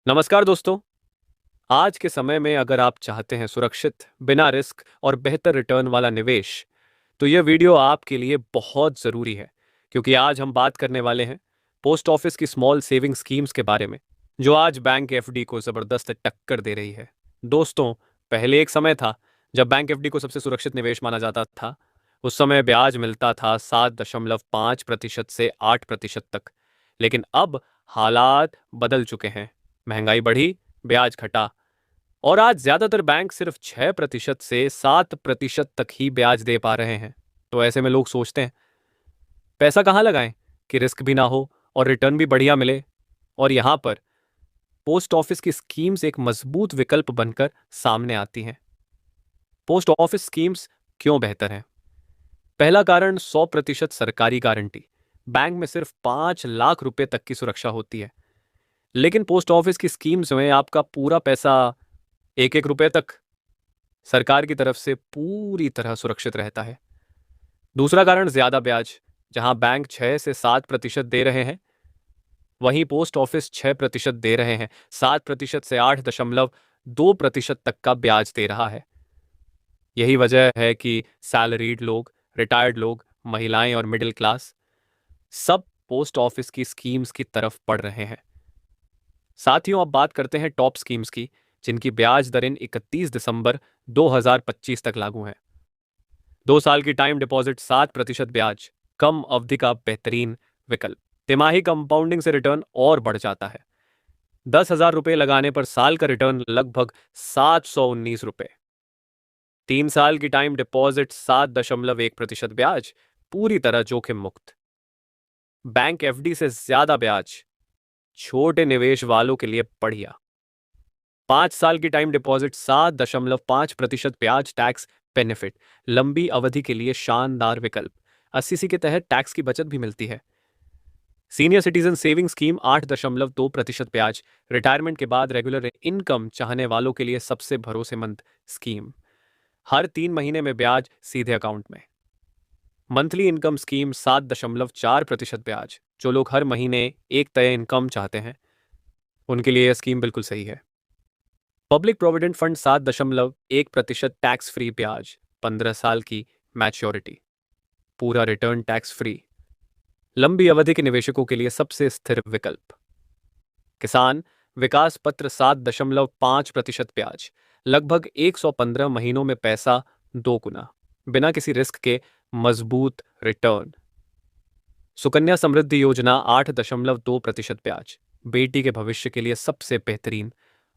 नमस्कार दोस्तों। आज के समय में अगर आप चाहते हैं सुरक्षित, बिना रिस्क और बेहतर रिटर्न वाला निवेश, तो यह वीडियो आपके लिए बहुत ज़रूरी है, क्योंकि आज हम बात करने वाले हैं पोस्ट ऑफिस की स्मॉल सेविंग स्कीम्स के बारे में, जो आज बैंक एफडी को ज़बरदस्त टक्कर दे रही है। दोस्तों, पहले एक समय था जब बैंक एफडी को सबसे सुरक्षित निवेश माना जाता था। उस समय ब्याज मिलता था 7.5% से 8% तक। लेकिन अब हालात बदल चुके हैं। महंगाई बढ़ी, ब्याज घटा, और आज ज्यादातर बैंक सिर्फ 6% से 7% तक ही ब्याज दे पा रहे हैं। तो ऐसे में लोग सोचते हैं, पैसा कहाँ लगाएं कि रिस्क भी ना हो और रिटर्न भी बढ़िया मिले। और यहां पर पोस्ट ऑफिस की स्कीम्स एक मजबूत विकल्प बनकर सामने आती हैं। पोस्ट ऑफिस स्कीम्स क्यों बेहतर हैं? पहला कारण 100% सरकारी गारंटी। बैंक में सिर्फ 5 लाख रुपए तक की सुरक्षा होती है, लेकिन पोस्ट ऑफिस की स्कीम्स में आपका पूरा पैसा एक एक रुपए तक सरकार की तरफ से पूरी तरह सुरक्षित रहता है। दूसरा कारण ज्यादा ब्याज। जहां बैंक 6 से 7% दे रहे हैं, वहीं पोस्ट ऑफिस 6% दे रहे हैं। 7% से 8.2% तक का ब्याज दे रहा है। यही वजह है कि सैलरीड लोग, रिटायर्ड लोग, महिलाएं और मिडिल क्लास सब पोस्ट ऑफिस की स्कीम्स की तरफ बढ़ रहे हैं। साथियों, अब बात करते हैं टॉप स्कीम्स की, जिनकी ब्याज दरें 31 दिसंबर 2025 तक लागू हैं। 2 साल की टाइम डिपॉजिट, 7% ब्याज, कम अवधि का बेहतरीन विकल्प। तिमाही कंपाउंडिंग से रिटर्न और बढ़ जाता है। 10,000 रुपए लगाने पर साल का रिटर्न लगभग 719 रुपए। 3 साल की टाइम डिपॉजिट, 7.1% ब्याज, पूरी तरह जोखिम मुक्त। बैंक एफडी से ज्यादा ब्याज, छोटे निवेश वालों के लिए बढ़िया। 5 साल की टाइम डिपॉजिट, 7.5% ब्याज, टैक्स बेनिफिट, लंबी अवधि के लिए शानदार विकल्प। 80 के तहत टैक्स की बचत भी मिलती है। सीनियर सिटीजन सेविंग स्कीम, 8.2% ब्याज, रिटायरमेंट के बाद रेगुलर इनकम चाहने वालों के लिए सबसे भरोसेमंद स्कीम। हर 3 महीने में ब्याज सीधे अकाउंट में। मंथली इनकम स्कीम, 7.4% ब्याज, जो लोग हर महीने एक तय इनकम चाहते हैं, उनके लिए यह स्कीम बिल्कुल सही है। Public provident fund, 7.1% tax free ब्याज, 15 साल की मैच्योरिटी, पूरा रिटर्न टैक्स फ्री, लंबी अवधि के निवेशकों के लिए सबसे स्थिर विकल्प। किसान विकास पत्र, 7.5% ब्याज, लगभग 115 महीनों में पैसा 2 गुना, बिना किसी रिस्क के मजबूत रिटर्न। सुकन्या समृद्धि योजना, 8.2% ब्याज, बेटी के भविष्य के लिए सबसे बेहतरीन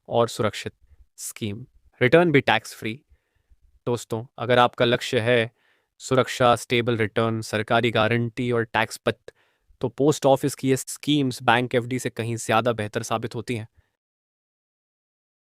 और सुरक्षित स्कीम, रिटर्न भी टैक्स फ्री। दोस्तों, अगर आपका लक्ष्य है सुरक्षा, स्टेबल रिटर्न, सरकारी गारंटी और टैक्स बचत, तो पोस्ट ऑफिस की ये स्कीम्स बैंक एफडी से कहीं ज्यादा बेहतर साबित होती हैं।